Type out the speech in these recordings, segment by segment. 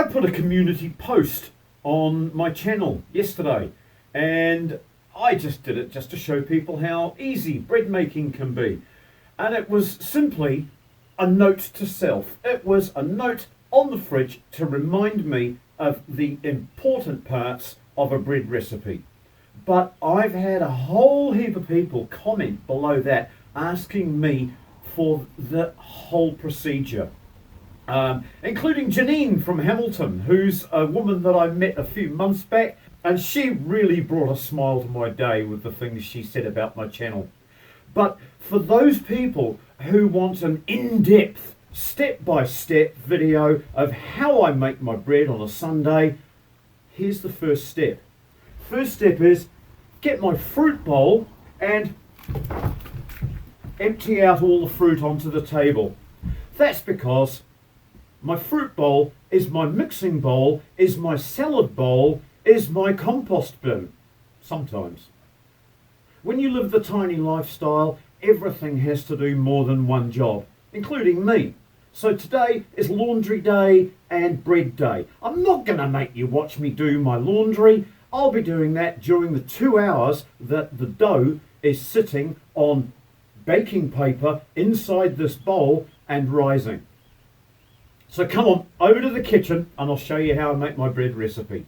put a community post on my channel yesterday, and I just did it just to show people how easy bread making can be. And it was simply a note to self. It was a note on the fridge to remind me of the important parts of a bread recipe. But I've had a whole heap of people comment below that asking me for the whole procedure. Including Janine from Hamilton, who's a woman that I met a few months back, and she really brought a smile to my day with the things she said about my channel. But for those people who want an in-depth, step-by-step video of how I make my bread on a Sunday, here's the first step. First step is get my fruit bowl and empty out all the fruit onto the table. That's because my fruit bowl is my mixing bowl, is my salad bowl, is my compost bin, sometimes. When you live the tiny lifestyle, everything has to do more than one job, including me. So today is laundry day and bread day. I'm not going to make you watch me do my laundry. I'll be doing that during the 2 hours that the dough is sitting on baking paper inside this bowl and rising. So come on, over to the kitchen and I'll show you how I make my bread recipe.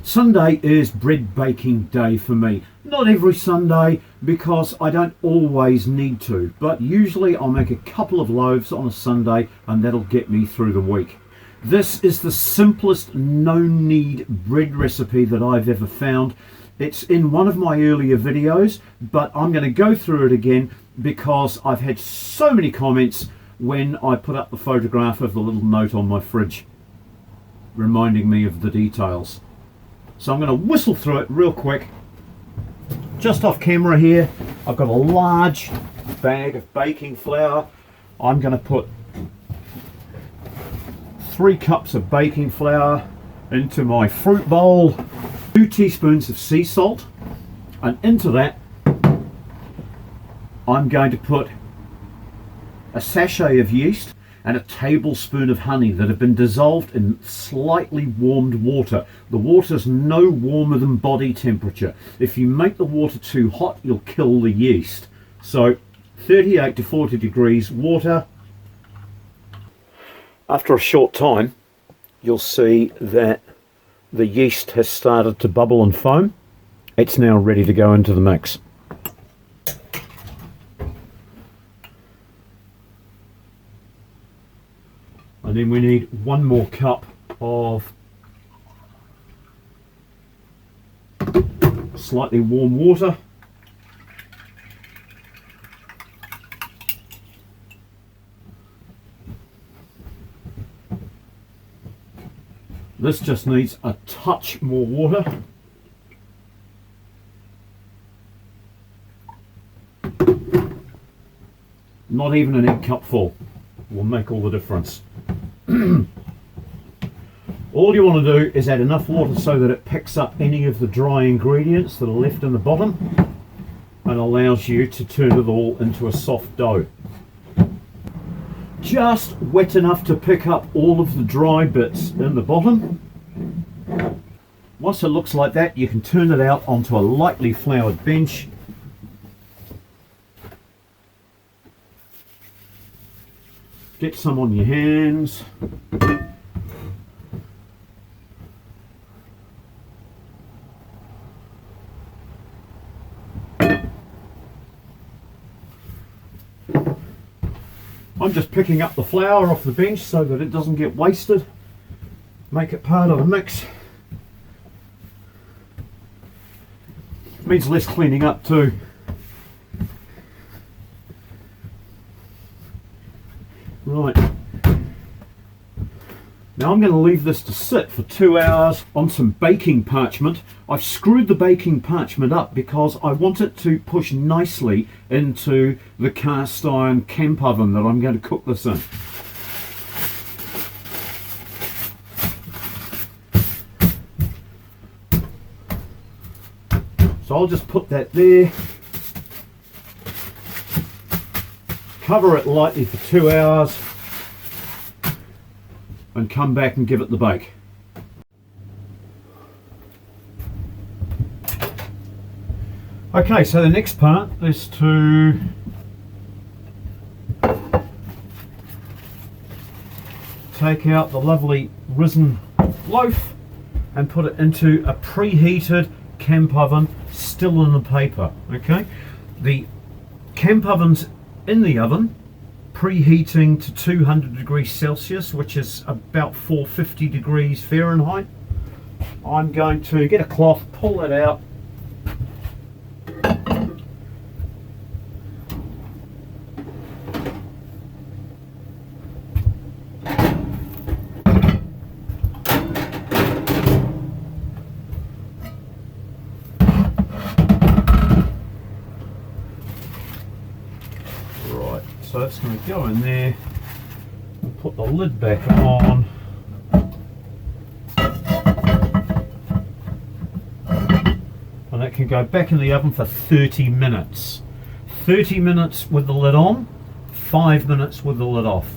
Sunday is bread baking day for me. Not every Sunday because I don't always need to, but usually I'll make a couple of loaves on a Sunday and that'll get me through the week. This is the simplest no-knead bread recipe that I've ever found. It's in one of my earlier videos, but I'm going to go through it again because I've had so many comments when I put up the photograph of the little note on my fridge reminding me of the details. So I'm going to whistle through it real quick. Just off camera here, I've got a large bag of baking flour. I'm going to put 3 cups of baking flour into my fruit bowl, 2 teaspoons of sea salt, and into that I'm going to put a sachet of yeast and a tablespoon of honey that have been dissolved in slightly warmed water. The water's no warmer than body temperature. If you make the water too hot, you'll kill the yeast. So 38 to 40 degrees water. After a short time, you'll see that the yeast has started to bubble and foam. It's now ready to go into the mix. And then we need 1 more cup of slightly warm water. This just needs a touch more water. Not even an egg cup full will make all the difference. All you want to do is add enough water so that it picks up any of the dry ingredients that are left in the bottom and allows you to turn it all into a soft dough. Just wet enough to pick up all of the dry bits in the bottom. Once it looks like that, you can turn it out onto a lightly floured bench. Get some on your hands. I'm just picking up the flour off the bench so that it doesn't get wasted. Make it part of the mix. Means less cleaning up too. Right. Now I'm going to leave this to sit for 2 hours on some baking parchment. I've screwed the baking parchment up because I want it to push nicely into the cast iron camp oven that I'm going to cook this in. So I'll just put that there, cover it lightly for 2 hours, and come back and give it the bake. Okay, so the next part is to take out the lovely risen loaf and put it into a preheated camp oven, still in the paper. Okay, the camp oven's in the oven, preheating to 200 degrees Celsius, which is about 450 degrees Fahrenheit. I'm going to get a cloth, pull it out, so that's going to go in there. We'll put the lid back on. And that can go back in the oven for 30 minutes. 30 minutes with the lid on, 5 minutes with the lid off.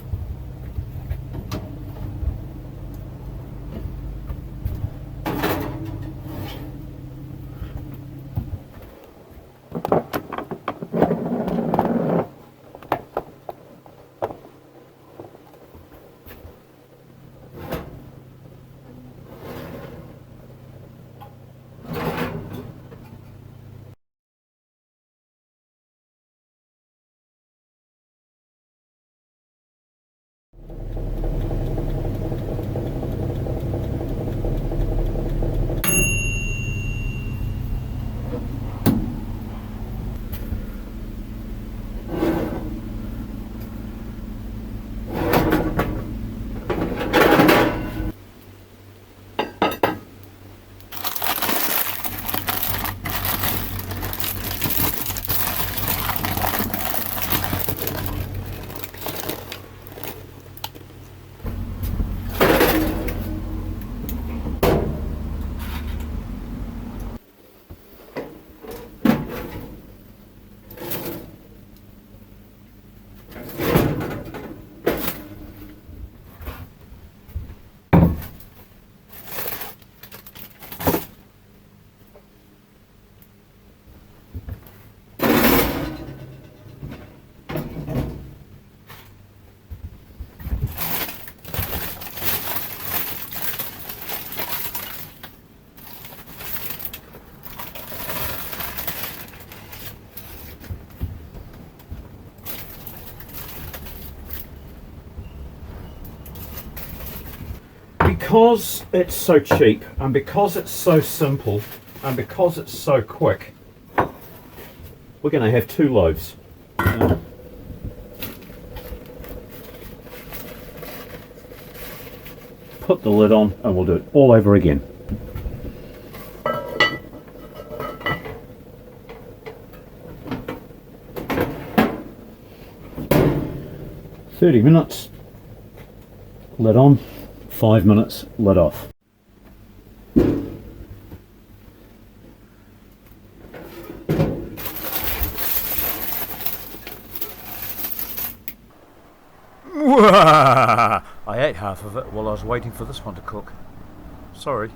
Because it's so cheap, and because it's so simple, and because it's so quick, we're going to have 2 loaves. Put the lid on and we'll do it all over again. "30 minutes, lid on, 5 minutes, lid off." I ate half of it while I was waiting for this one to cook. Sorry.